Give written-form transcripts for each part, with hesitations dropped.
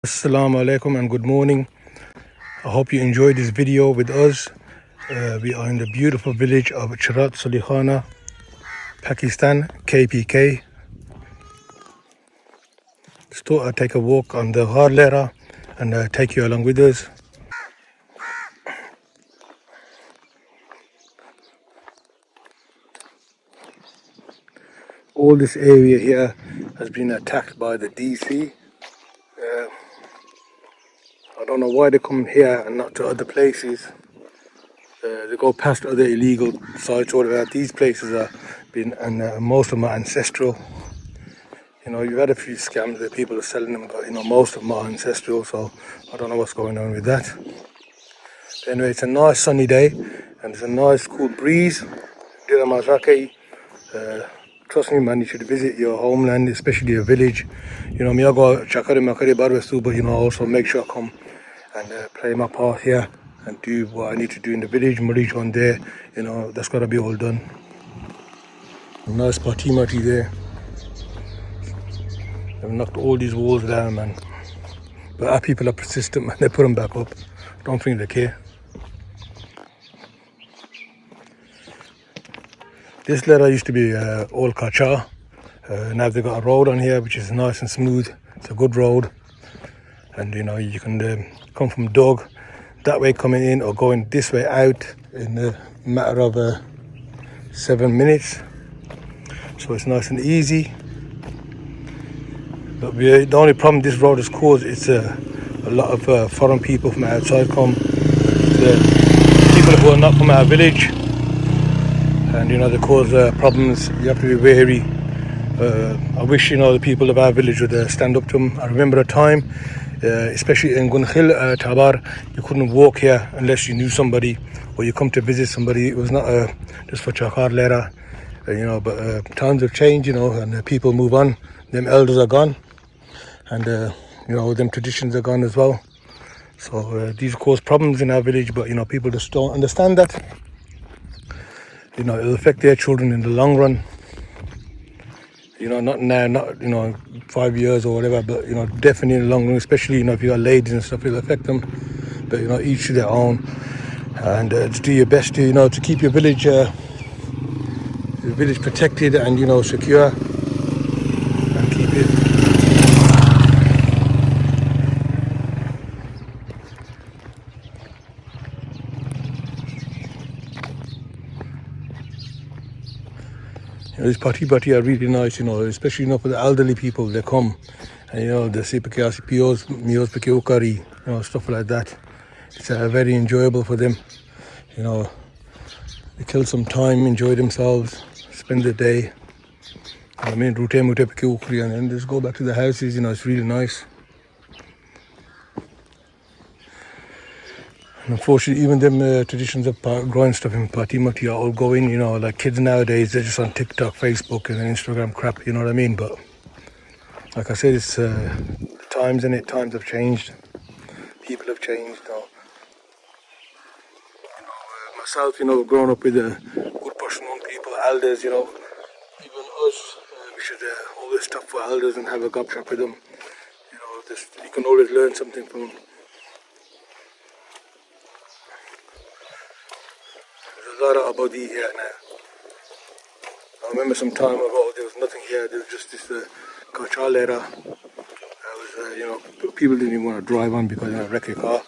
Assalamu alaikum and good morning. I hope you enjoyed this video with us. We are in the beautiful village of Saleh khana, Pakistan, KPK. Just thought I'd take a walk on the Ghar Lera and take you along with us. All this area here has been attacked by the DC. I don't know why they come here and not to other places. They go past other illegal sites or whatever. These places are been, and most of them are ancestral. You know, you've had a few scams that people are selling them, but most of them are ancestral, so I don't know what's going on with that. But anyway, it's a nice sunny day and it's a nice cool breeze. Trust me, man, you should visit your homeland, especially your village. Me, I go Chakari Makari Barbestu, but also make sure I come and play my part here and do what I need to do in the village. Marich on there, that's got to be all done. Nice party there. They've knocked all these walls down, man. But our people are persistent, man. They put them back up. Don't think they care. This letter used to be all kacha. Now they've got a road on here, which is nice and smooth. It's a good road. And, you can come from Dog that way coming in or going this way out in a matter of 7 minutes. So it's nice and easy. But the only problem this road has caused is a lot of foreign people from outside come. The people who are not from our village, and they cause problems. You have to be wary. I wish the people of our village would stand up to them. I remember a time, especially in Gunkhil, Tabar, you couldn't walk here unless you knew somebody or you come to visit somebody. It was not just for Chakar Lera, but times have changed, and people move on. Them elders are gone. And, them traditions are gone as well. So these cause problems in our village, but, people just don't understand that. It'll affect their children in the long run. Not now, not, 5 years or whatever, but, definitely in the long run, especially, if you got ladies and stuff, it'll affect them. But, each to their own. And just do your best to, to keep your village protected and, secure. And keep it. These party are really nice, especially for the elderly people. They come and the sipakasi pios, mios pekiokari, stuff like that. It's very enjoyable for them. They kill some time, enjoy themselves, spend the day. Rute pekiokari, and then just go back to the houses. It's really nice. And unfortunately, even them traditions of growing stuff in Patimati are all going, like kids nowadays, they're just on TikTok, Facebook and Instagram crap, you know what I mean? But like I said, it's times in it, times have changed. People have changed. Myself, growing up with a good portion of people, elders, even us, we should always stop for elders and have a gop shop with them. You can always learn something from them. A lot of abadi here now. I remember some time ago there was nothing here. There was just this Kacha Lera. People didn't even want to drive on because they wreck your car.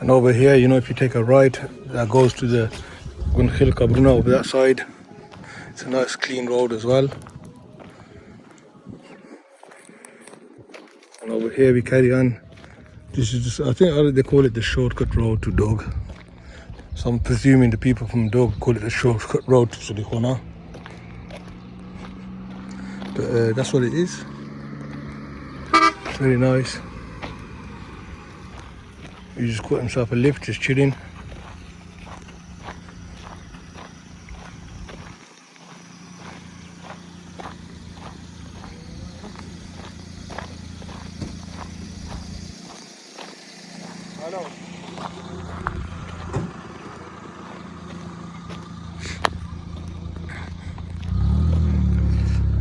And over here, if you take a right, that goes to the Gunkhil Kabruna over that side. It's a nice clean road as well. And over here we carry on. This is just, I think they call it the shortcut road to Dog. So I'm presuming the people from Dog call it the shortcut road to Saleh khana. But that's what it is. It's very nice. He just got himself a lift, just chilling. I know.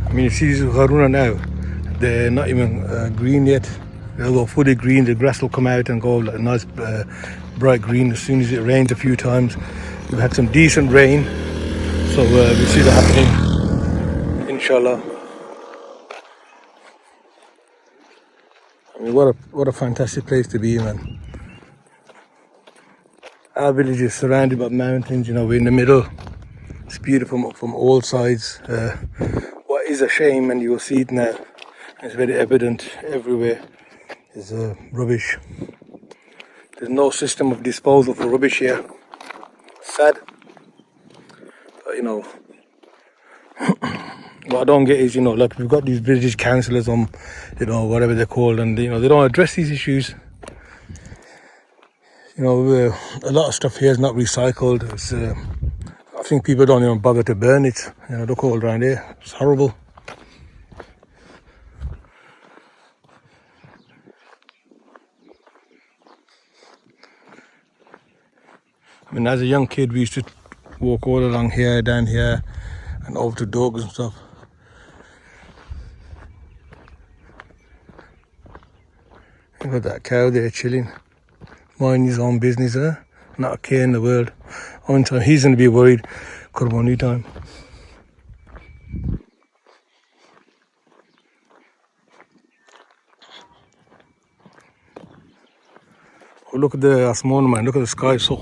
I mean, you see these Haruna now, they're not even green yet. They'll go fully green, the grass will come out and go like a nice bright green as soon as it rains a few times. We've had some decent rain, so we'll see that happening, inshallah. I mean, what a fantastic place to be, man. Our village is surrounded by mountains, you know, we're in the middle. It's beautiful from all sides. What is a shame, and you will see it now, it's very evident everywhere, is rubbish. There's no system of disposal for rubbish here. Sad. But, you know, what I don't get is, you know, like we've got these village councillors on, you know, whatever they're called, and, you know, they don't address these issues. You know, a lot of stuff here is not recycled. It's, I think people don't even bother to burn it. You know, look all around here. It's horrible. I mean, as a young kid, we used to walk all along here, down here, and over to dogs and stuff. Look at that cow there chilling, minding his own business, not a care in the world. One time he's going to be worried, could have any time. Oh, look at the Asman, man, look at the sky, so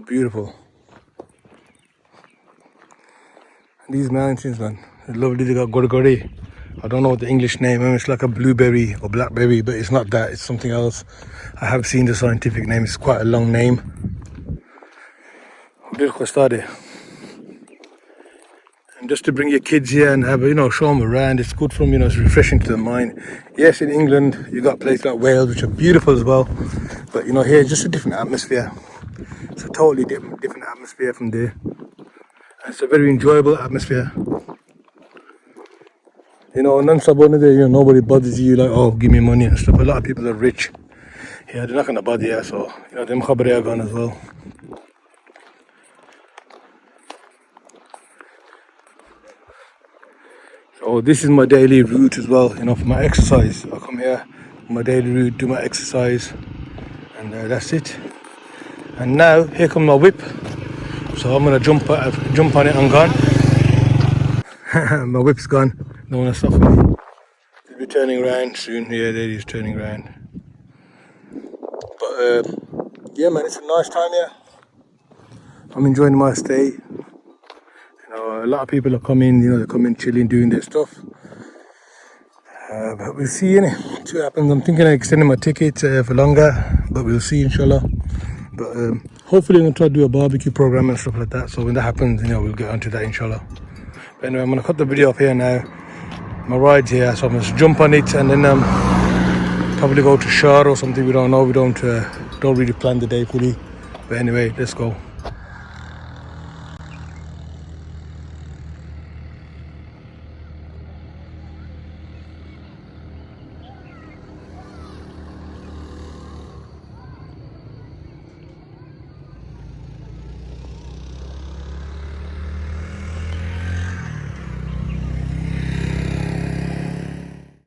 beautiful. These mountains, man, they're lovely. They got Gorgori. I don't know what the English name is. It's like a blueberry or blackberry, but it's not that. It's something else. I have seen the scientific name. It's quite a long name. And just to bring your kids here and have, you know, show them around. It's good for them, you know, it's refreshing to the mind. Yes, in England, you got places like Wales, which are beautiful as well. But, you know, here, it's just a different atmosphere. It's a totally different atmosphere from there. And it's a very enjoyable atmosphere. You know, you know, nobody bothers you like, oh, give me money and stuff. A lot of people are rich. Yeah, they're not going to bother you, so, you know, them khabari are gone as well. So this is my daily route as well, you know, for my exercise. I come here, my daily route, do my exercise, and that's it. And now, here comes my whip. So I'm going to jump on it and gone. My whip's gone. No one to stop me. He'll be turning around soon. Yeah, there he's turning around. But yeah, man, it's a nice time here. I'm enjoying my stay. You know, a lot of people are coming. You know, they're coming, chilling, doing their stuff. But we'll see, innit? See what happens. I'm thinking of extending my ticket for longer, but we'll see, inshallah. But hopefully, I'm gonna try to do a barbecue program and stuff like that. So when that happens, you know, we'll get onto that, inshallah. But anyway, I'm gonna cut the video off here now. My ride's here, so I'm gonna jump on it and then probably go to Shah or something. We don't know. We don't really plan the day fully. But anyway, let's go.